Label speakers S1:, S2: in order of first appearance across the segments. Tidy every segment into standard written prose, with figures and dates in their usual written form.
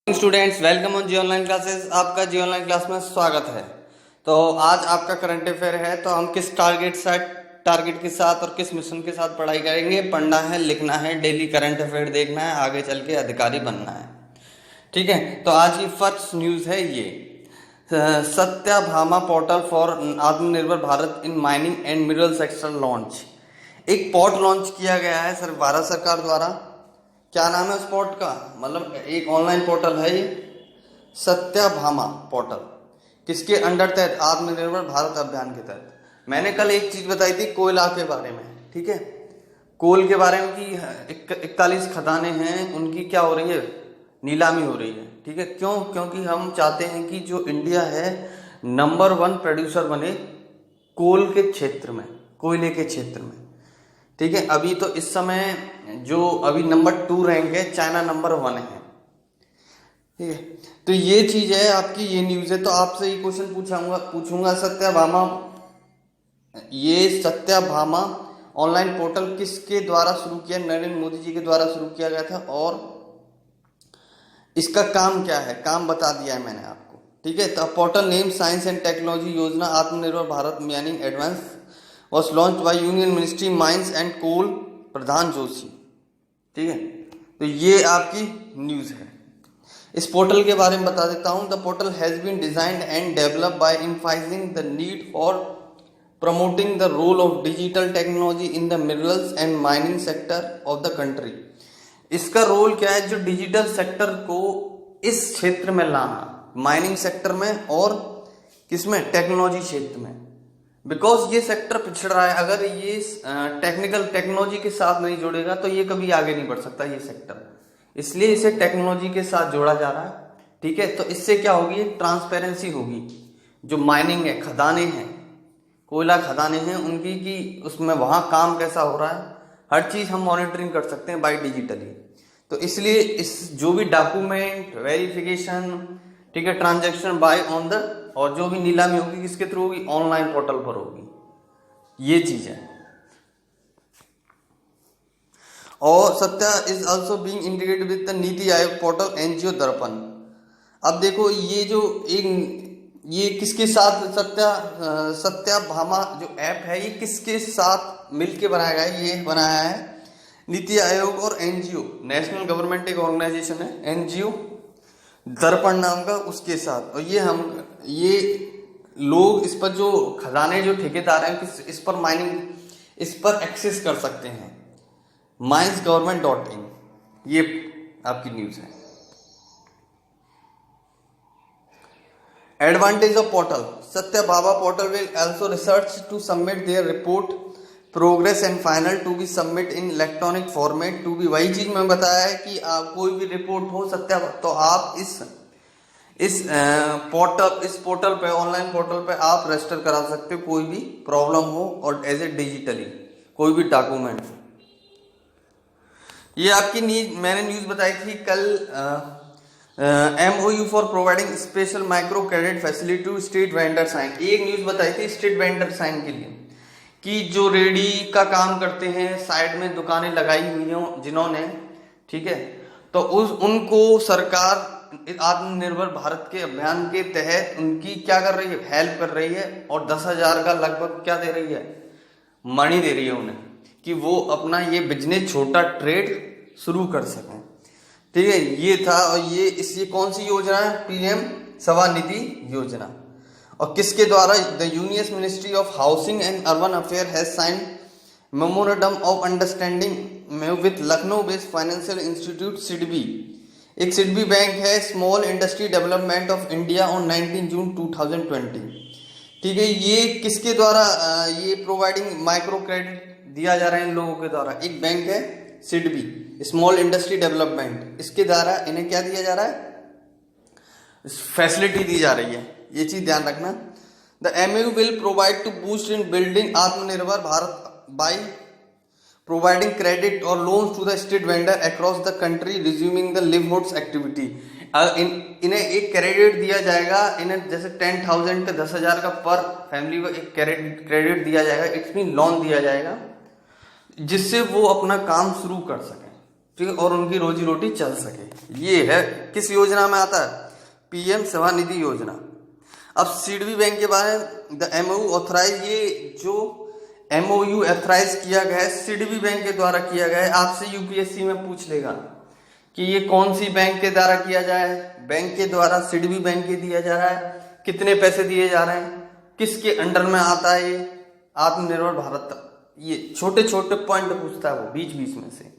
S1: Students, welcome on G online classes. आपका G online class में स्वागत है। तो आज आपका करंट अफेयर है। तो हम किस टारगेट के साथ और किस मिशन के साथ पढ़ाई करेंगे? पढ़ना है, लिखना है, डेली करंट अफेयर देखना है, आगे चल के अधिकारी बनना है। ठीक है, तो आज की फर्स्ट न्यूज है ये सत्याभामा पोर्टल फॉर आत्मनिर्भर Bharat in mining and mineral sector launch. एक पोर्ट लॉन्च किया गया है सर भारत सरकार द्वारा। क्या नाम है उस पोर्ट का? मतलब एक ऑनलाइन पोर्टल है ये, सत्याभामा पोर्टल। किसके अंडर तहत? आत्मनिर्भर भारत अभियान के तहत। मैंने कल एक चीज बताई थी कोयला के बारे में, ठीक है, कोल के बारे में कि 41 खदानें हैं, उनकी क्या हो रही है? नीलामी हो रही है। ठीक है, क्यों? क्योंकि हम चाहते हैं कि जो इंडिया है नंबर 1 प्रोड्यूसर बने कोल के क्षेत्र में, कोयले के क्षेत्र में। ठीक है, अभी तो इस समय जो अभी नंबर 2 रैंक है, चाइना नंबर 1 है। ठीक है, तो ये चीज है आपकी, ये न्यूज है। तो आपसे ये क्वेश्चन पूछूंगा सत्याभामा, ये सत्याभामा ऑनलाइन पोर्टल किसके द्वारा शुरू किया? नरेंद्र मोदी जी के द्वारा शुरू किया गया था। और इसका काम क्या है? काम बता दिया है मैंने आपको। ठीक है, तो portal name science and technology योजना Atmanirbhar Bharat mining advance was launched by union ministry mines and coal, Pradhan Joshi. ठीक है, तो ये आपकी न्यूज है। इस पोर्टल के बारे में बता देता हूं। The portal has been designed and developed by emphasising the need for promoting the role of digital technology in the minerals and mining sector of the country. इसका रोल क्या है? जो डिजिटल सेक्टर को इस क्षेत्र में लाना, माइनिंग सेक्टर में और किसमें? टेक्नोलॉजी क्षेत्र में। बिकॉज ये सेक्टर पिछड़ रहा है। अगर ये टेक्नोलॉजी के साथ नहीं जुड़ेगा तो ये कभी आगे नहीं बढ़ सकता ये सेक्टर, इसलिए इसे टेक्नोलॉजी के साथ जोड़ा जा रहा है। ठीक है, तो इससे क्या होगी? ट्रांसपेरेंसी होगी। जो माइनिंग है, खदानें हैं, कोयला खदानें हैं, उनकी कि उसमें वहां काम कैसा हो रहा है, हर चीज हम मॉनिटरिंग कर सकते हैं बाय डिजिटली। तो इसलिए इस जो भी डॉक्यूमेंट वेरिफिकेशन, ठीक है, ट्रांजैक्शन बाय ऑन द, और जो भी नीलामी होगी किसके थ्रू होगी? ऑनलाइन पोर्टल पर होगी। ये चीज है। और Satya is also being integrated with the NITI Aayog portal NGO दर्पण। अब देखो ये किसके साथ सत्याभामा जो ऐप है ये किसके साथ मिलके बनाया गया है? ये बनाया है नीति आयोग और एनजीओ, नेशनल गवर्नमेंट एक ऑर्गेनाइजेशन है एनजीओ दर्पण नाम का, उसके साथ। और ये लोग इस पर जो खजाने, जो ठेकेदार हैं, इस पर माइनिंग, इस पर एक्सेस कर सकते हैं। minesgovernment.in, ये आपकी न्यूज है। Advantage of portal, Satyabhama portal will also research to submit their report progress and final to be submit in electronic format to be. वही चीज मैं बताया है कि आप कोई भी रिपोर्ट हो सत्या, तो आप इस पोर्टल पे, ऑनलाइन पोर्टल पे आप रजिस्टर करा सकते हो कोई भी प्रॉब्लम हो, और एज ए डिजिटली कोई भी डॉक्यूमेंट। ये आपकी मैंने न्यूज बताई थी कल। MOU for providing special micro credit facility to street vendor sign. एक न्यूज बताई थी स्ट्रीट वेंडर साइन के लिए, कि जो रेडी का काम करते हैं, साइड में दुकानें लगाई हुई हैं जिन्होंने, ठीक है, तो उनको सरकार आत्मनिर्भर भारत के अभियान के तहत उनकी क्या कर रही है? हेल्प कर रही है। और 10,000 का लगभग क्या दे रही है? मनी दे रही है उन्हें, कि वो अपना ये बिजनेस, छोटा ट्रेड शुरू कर सकें। ठीक है, ये था। और ये कौन सी योजना है? PM स्वनिधि योजना। और किसके द्वारा? The union ministry of housing and urban affair has signed memorandum of understanding with Lucknow based financial institute SIDBI. एक सिडबी बैंक है, small industry development of India, on 19 जून 2020। ठीक है, ये किसके द्वारा ये प्रोवाइडिंग माइक्रो क्रेडिट दिया जा रहा है इन लोगों के द्वारा? एक बैंक है सिडबी, स्मॉल इंडस्ट्री डेवलपमेंट, इसके द्वारा इन्हें क्या दिया जा रहा है? फैसिलिटी दी जा रही है। ये चीज ध्यान रखना। The MOU will provide to boost in building Atmanirbhar Bharat by providing credit और loans to the street vendor across the country resuming the livelihoods activity. इन्हें एक क्रेडिट दिया जाएगा, इन्हें जैसे 10,000 का 10,000 का पर फैमिली को एक क्रेडिट दिया जाएगा, इट्स मीन लोन दिया जाएगा, जिससे वो अपना काम शुरू कर सकें। ठीक है, और उनकी रोजी रोटी चल सके। ये है किस योजना में आता है, पीएम स्वनिधि योजना। अब सीडबी बैंक के बारे में द एमओयू ऑथराइज, ये जो एमओयू ऑथराइज किया गया है सीडबी बैंक के द्वारा किया गया है। आपसे यूपीएससी में पूछ लेगा कि ये कौन सी बैंक के द्वारा किया जाए, बैंक के द्वारा सीडबी बैंक के दिया जा रहा है, कितने पैसे दिए जा रहे हैं, किसके अंडर में आता है ये आत्मनिर्भर भारत। ये छोटे छोटे पॉइंट पूछता है वो बीच बीच में से।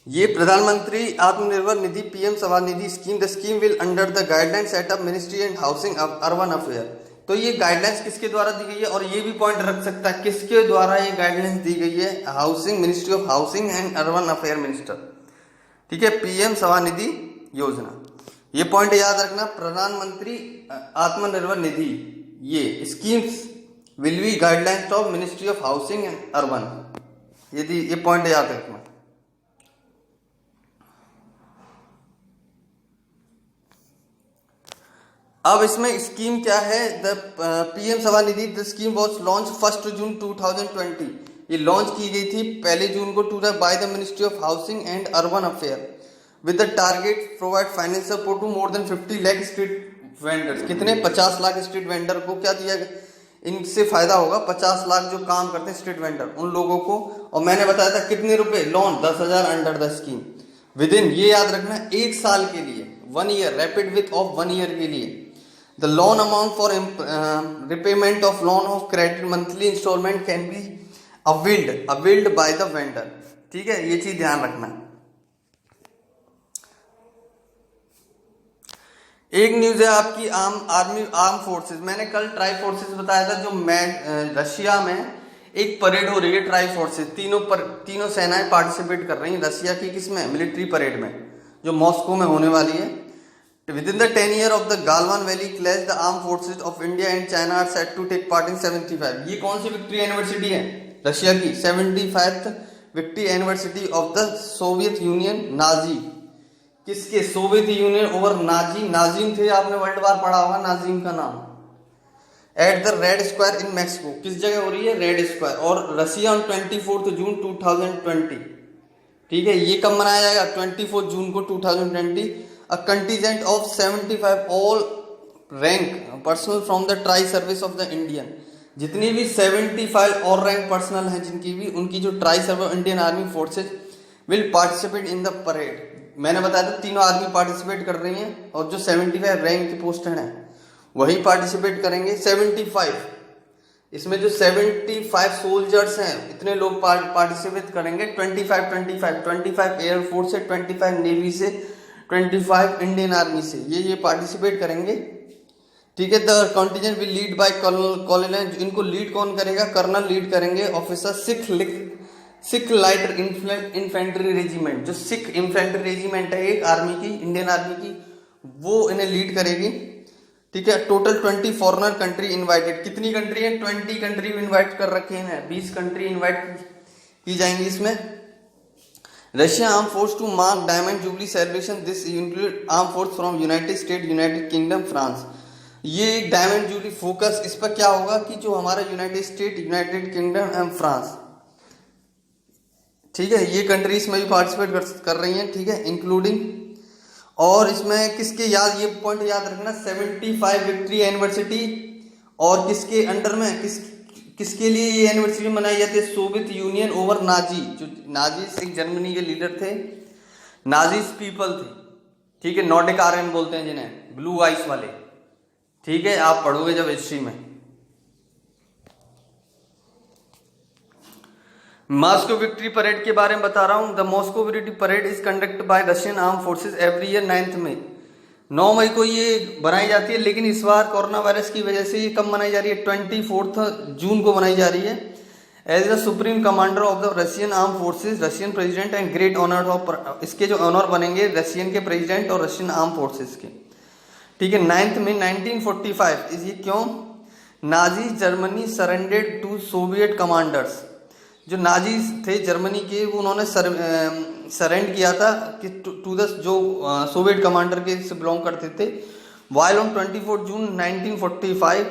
S1: ये Pradhanmantri Atmanirbhar Nidhi PM Svanidhi scheme, the scheme will under the guideline set up ministry and housing urban affair. तो ये गाइडलाइंस किसके द्वारा दी गई है, और ये भी पॉइंट रख सकता है किसके द्वारा ये गाइडलाइंस दी गई है, housing ministry of housing and urban affair minister. ठीक है, पीएम स्वनिधि योजना, ये पॉइंट याद रखना। प्रधानमंत्री आत्मनिर्भर निधि, ये schemes will be guidelines of ministry of housing and urban, यदि ये पॉइंट याद रखना। अब इसमें स्कीम क्या है, the PM Svanidhi the scheme was launch 1 June 2020। ये लॉन्च की गई थी 1 जून को by the ministry of housing and urban affair with the target provide financial support to more than 50 lakh street vendors. कितने, 50 लाख स्ट्रीट वेंडर को क्या दिया गया, इनसे फायदा होगा 50 लाख जो काम करते हैं स्ट्रीट वेंडर, उन लोगों को। और मैंने बताया था कितने रुपए, loan 10,000 under the scheme with in, ये याद रखना, 1 साल के लिए, 1 year, rapid width of 1 year के लिए। The loan amount for repayment of loan of credit monthly installment can be availed by the vendor। ठीक है, ये चीज ध्यान रखना। एक न्यूज है आपकी आर्म फोर्सेस। मैंने कल ट्राई फोर्सेस बताया था, जो रशिया में एक परेड हो रही है, ट्राई फोर्सेस, तीनों सेनाएं पार्टिसिपेट कर रही हैं रशिया की किसमें, मिलिट्री परेड में, जो मॉस्को में होने वाली है। Within the 10 year of the Galwan Valley clash, the armed forces of India and China are set to take part in 75। ये कौन सी विक्ट्री एनिवर्सिटी है, रशिया की 75th victory anniversary of the Soviet Union Nazi. किसके, Soviet Union over Nazi, Nazism थे, आपने world war पढ़ा होगा नाजिम का नाम। At the Red Square in Mexico, किस जगह हो रही है, रेड स्क्वायर। और रशिया ऑन 24 जून 2020। ठीक है, ये कब मनाया जाएगा, 24 जून को 2020। A contingent of 75 all rank personnel from the tri service of the Indian, जितनी भी 75 और रैंक पर्सनल हैं जिनकी भी, उनकी जो tri service Indian army forces will participate in the parade. मैंने बताया था तीनों आर्मी पार्टिसिपेट कर रही हैं, और जो 75 रैंक की पोस्ट हैं वही पार्टिसिपेट करेंगे। 75, इसमें जो 75 सोल्जर्स हैं, इतने लोग पार्टिसिपेट करेंगे। 25 एयरफोर्स से, 25 नेवी से, 25 इंडियन आर्मी से, ये पार्टिसिपेट करेंगे। ठीक है, the contingent will lead by colonel, इनको लीड कौन करेगा, कर्नल लीड करेंगे। Officer Sikh light infantry regiment, जो सिख इन्फेंट्री रेजिमेंट है एक आर्मी की, इंडियन आर्मी की, वो इन्हें लीड करेगी। ठीक है, टोटल 20 फॉरेनर कंट्री इन्वाइटेड। कितनी कंट्री है, 20 कंट्री इन्वाइट कर रखे हैं, 20 कंट्री इन्वाइट की जाएंगी इसमें। Russia arm force to mark diamond jubilee celebration, this include arm force from United State, United Kingdom, France. ये डायमंड जुबली फोकस इस पर क्या होगा कि जो हमारा United State, United Kingdom and France, ठीक है, ये कंट्रीज में भी पार्टिसिपेट कर रही हैं। ठीक है, इंक्लूडिंग, और इसमें किसके याद, ये पॉइंट याद रखना, 75 विक्ट्री एनिवर्सिटी, और किसके अंडर में, किसके लिए ये एनिवर्सरी मनाई जाती है, सोवियत यूनियन ओवर नाजी। जो नाजीज एक जर्मनी के लीडर थे, नाजीज पीपल थे। ठीक है, नॉर्डिक आर्यन बोलते हैं जिन्हें, ब्लू आइस वाले। ठीक है, आप पढ़ोगे जब हिस्ट्री में। मॉस्को विक्ट्री परेड के बारे में बता रहा हूं। The Moscow victory parade is conducted by Russian arm forces every year 9 मई। 9 मई को ये बनाई जाती है, लेकिन इस बार कोरोना वायरस की वजह से ये कब मनाई जा रही है, 24 जून को मनाई जा रही है। As the supreme commander of the Russian arm forces, Russian president and great honour of, इसके जो ऑनर बनेंगे रशियन के प्रेसिडेंट और रशियन आर्म फोर्सेस के। ठीक है, 9 मई 1945। ये क्यों, Nazi Germany surrendered to Soviet commanders. जो नाजीज थे जर्मनी के, वो उन्होंने सरेंड किया था कि टू द जो सोवियत कमांडर के से बिलोंग करते थे। While on 24 June 1945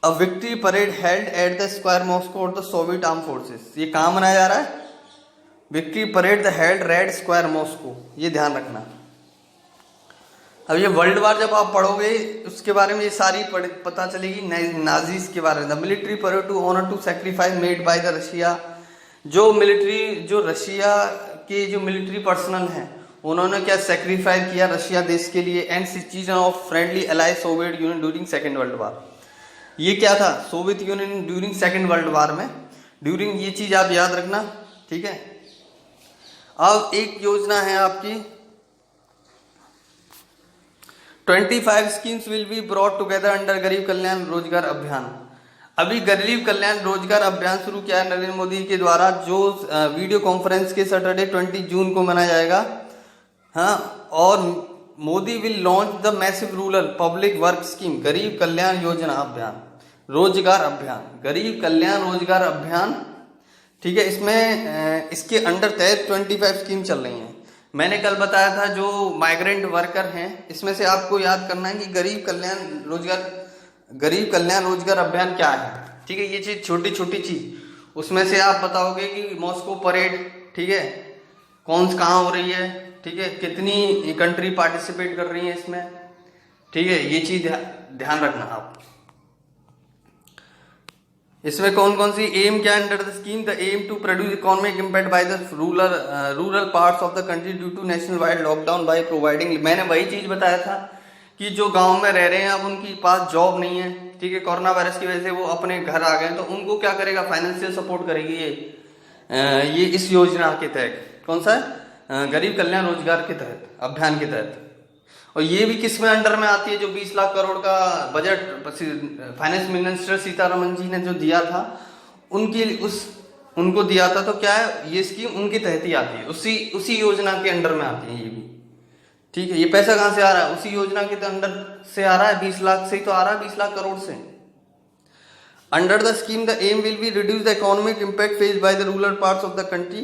S1: a victory parade held at the square Moscow और द सोवियत आर्म फोर्सेस। ये कहाँ मनाया जा रहा है, victory parade the held red square Moscow, ये ध्यान रखना। अब ये वर्ल्ड वार जब आप पढ़ोगे उसके बारे में ये सारी पता चलेगी नाजीज के बारे में। The military parade to honour to sacrifice made by the Russia, जो रशिया के जो मिलिट्री पर्सनल हैं उन्होंने क्या सेक्रीफाइस किया रशिया देश के लिए, and citizen of friendly allies Soviet union during second world war. ये क्या था, Soviet union during second world war में, ड्यूरिंग, ये चीज आप याद रखना, ठीक है। अब एक योजना है आपकी 25 schemes will be brought together under गरीब कल्याण रोजगार अभियान। अभी गरीब कल्याण रोजगार अभियान शुरू किया है नरेंद्र मोदी के द्वारा, जो वीडियो कॉन्फ्रेंस के सैटरडे 20 जून को मनाया जाएगा। हाँ, और Modi will launch the massive rural public work scheme, गरीब कल्याण योजना अभियान, रोजगार अभियान, गरीब कल्याण रोजगार अभियान, ठीक है। इसमें इसके अंडर तहत 25 स्कीम चल रही हैं। मैंने कल बताया था जो माइग्रेंट वर्कर हैं, इसमें से आपको याद करना है कि गरीब कल्याण रोजगार अभियान क्या है, ठीक है। ये चीज छोटी छोटी चीज, उसमें से आप बताओगे कि मॉस्को परेड, ठीक है, कहाँ हो रही है, ठीक है, कितनी कंट्री पार्टिसिपेट कर रही है इसमें, ठीक है। ये चीज ध्यान रखना आप। इसमें कौन कौन सी एम क्या under the scheme, the aim to produce economic impact by the rural parts of the country due to national wide lockdown by providing, मैंने वही चीज बताया था कि जो गांव में रह रहे हैं अब उनकी पास जॉब नहीं है, ठीक है, कोरोना वायरस की वजह से वो अपने घर आ गए, तो उनको क्या करेगा, फाइनेंशियल सपोर्ट करेगी ये इस योजना के तहत। कौन सा है, गरीब कल्याण रोजगार के तहत अभियान के तहत। और ये भी किस में अंडर में आती है, जो 20 लाख करोड़ का बजट फाइनेंस मिनिस्टर सीतारमन जी ने जो दिया था उनको दिया था, तो क्या है, ये स्कीम उनके तहत ही आती है, उसी योजना के अंडर में आती है ये भी, ठीक है। ये पैसा कहाँ से आ रहा है, उसी योजना के अंडर से आ रहा है, 20 लाख से ही तो आ रहा है, 20 लाख करोड़ से। Under the scheme the aim will be reduce the economic impact faced by the rural parts of the country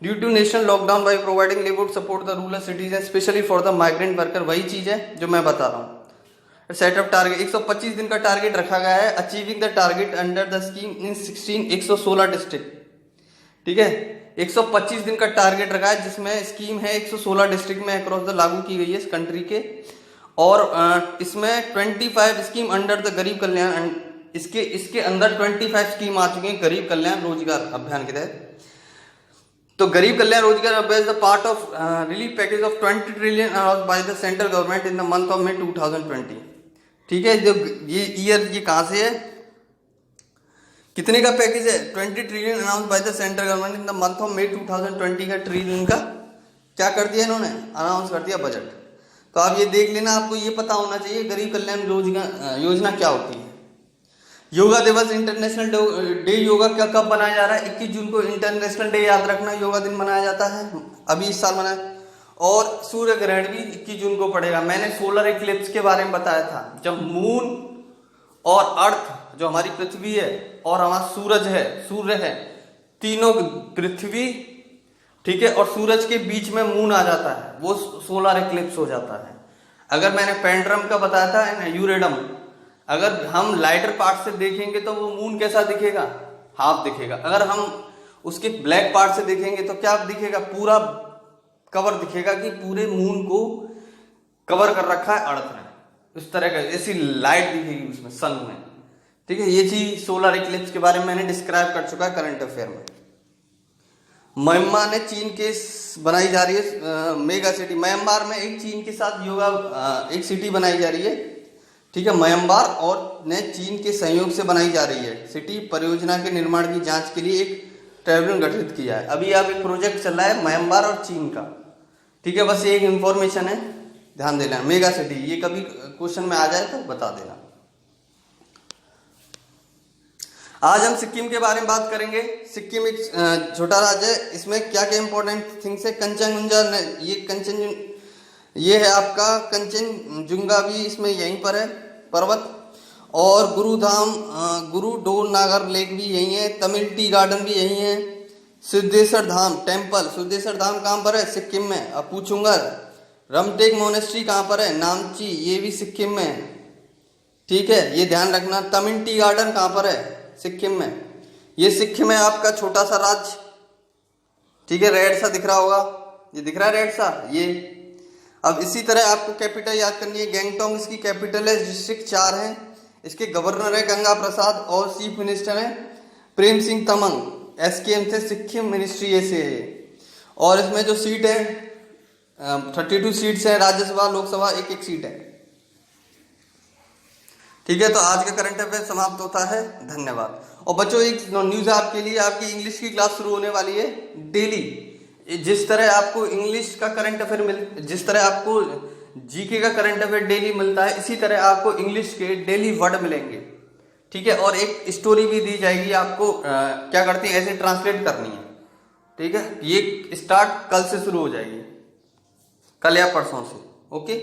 S1: due to national lockdown by providing labour support the rural citizen specially for the migrant worker, वही चीज है जो मैं बता रहा हूँ। Setup target 125 दिन का टारगेट रखा गया है, achieving the target under the scheme in 116 district, ठीक है। 125 दिन का टारगेट रखा है, जिसमें स्कीम है 116 डिस्ट्रिक्ट में अक्रॉस द लागू की गई है इस कंट्री के। और इसमें 25 स्कीम अंडर द गरीब कल्याण, इसके अंदर 25 स्कीम आ चुकी है गरीब कल्याण रोजगार अभियान के तहत। तो गरीब Kalyan Rozgar Abhiyaan the part of relief package of 20 trillion announced by the central government in the month of May 2020, ठीक है। जो ये ईयर ये कहाँ से है, कितने का पैकेज है, 20 trillion announce by the central government in the month of May 2020 का ट्रिलियन का क्या कर दिया इन्होंने, अनाउंस कर दिया बजट। तो आप ये देख लेना, आपको ये पता होना चाहिए गरीब कल्याण रोजगार योजना क्या होती है। योगा दिवस इंटरनेशनल डे योगा क्या कब मनाया जा रहा है, 21 जून को इंटरनेशनल डे याद रखना, योगा दिन मनाया जाता है, अभी इस साल मनाया। और सूर्य ग्रहण भी 21 जून को पड़ेगा। मैंने सोलर इक्लिप्स के बारे में बताया था, जब मून और अर्थ जो हमारी पृथ्वी है और हमारा सूर्य है, तीनों पृथ्वी, ठीक है, और सूरज के बीच में मून आ जाता है, वो सोलर इक्लिप्स हो जाता है। अगर मैंने पेंड्रम का बताया था यूरेडम, अगर हम लाइटर पार्ट से देखेंगे तो वो मून कैसा दिखेगा, हाफ दिखेगा। अगर हम उसके ब्लैक पार्ट से देखेंगे तो क्या दिखेगा, पूरा कवर दिखेगा कि पूरे मून को कवर कर रखा है अर्थ ने, इस तरह का ऐसी लाइट दिखेगी उसमें सन में, ठीक है। ये चीज सोलर इक्लिप्स के बारे में मैंने डिस्क्राइब कर चुका है करंट अफेयर में। म्यांमार ने चीन के बनाई जा रही है मेगा सिटी, म्यांमार में एक चीन के साथ एक सिटी बनाई जा रही है, ठीक है। म्यांमार और ने चीन के सहयोग से बनाई जा रही है सिटी परियोजना के निर्माण की जांच के लिए एक ट्रिब्यूनल गठित किया है। अभी अब एक प्रोजेक्ट चल रहा है म्यांमार और चीन का, ठीक है। बस ये एक इंफॉर्मेशन है, ध्यान देना। मेगा सिटी ये कभी क्वेश्चन में आ जाए तो बता देना। आज हम सिक्किम के बारे में बात करेंगे। सिक्किम एक छोटा राज्य है, इसमें क्या क्या इंपॉर्टेंट थिंग्स है, कंचनजुंगा, ये है आपका कंचनजुंगा भी इसमें यहीं पर है पर्वत, और गुरुडोल नागर लेक भी यहीं है, तमिल टी गार्डन भी यहीं है, सिद्धेश्वर धाम टेम्पल, सिद्धेश्वर धाम कहाँ पर है, सिक्किम में। अब पूछूंगा रमटेक मोनेस्ट्री कहाँ पर है, नामची, ये भी सिक्किम में है, ठीक है, ये ध्यान रखना। तमिल टी गार्डन कहाँ पर है, सिक्किम में, ये सिक्किम है आपका छोटा सा राज्य, ठीक है, रेड सा दिख रहा होगा, ये दिख रहा है रेड सा, ये। अब इसी तरह आपको कैपिटल याद करनी है। गैंगटोक इसकी कैपिटल है, डिस्ट्रिक्ट 4 है, इसके गवर्नर है गंगा प्रसाद और चीफ मिनिस्टर है प्रेम सिंह तमंग, SKM थे, सिक्किम मिनिस्ट्री से है। और इसमें जो सीट है 32 सीट्स है, राज्यसभा लोकसभा एक एक सीट है। ठीक है, तो आज का करंट अफेयर समाप्त होता है। धन्यवाद। और बच्चों एक न्यूज आपके लिए, आपकी इंग्लिश की क्लास शुरू होने वाली है डेली। जिस तरह आपको इंग्लिश का करंट अफेयर जिस तरह आपको जीके का करंट अफेयर डेली मिलता है, इसी तरह आपको इंग्लिश के डेली वर्ड मिलेंगे। ठीक है, और एक स्टोरी भी दी जाएगी आपको, क्या करती है ऐसे ट्रांसलेट करनी है। ठीक है, ये स्टार्ट कल से शुरू हो जाएगी, कल या परसों से। ओके।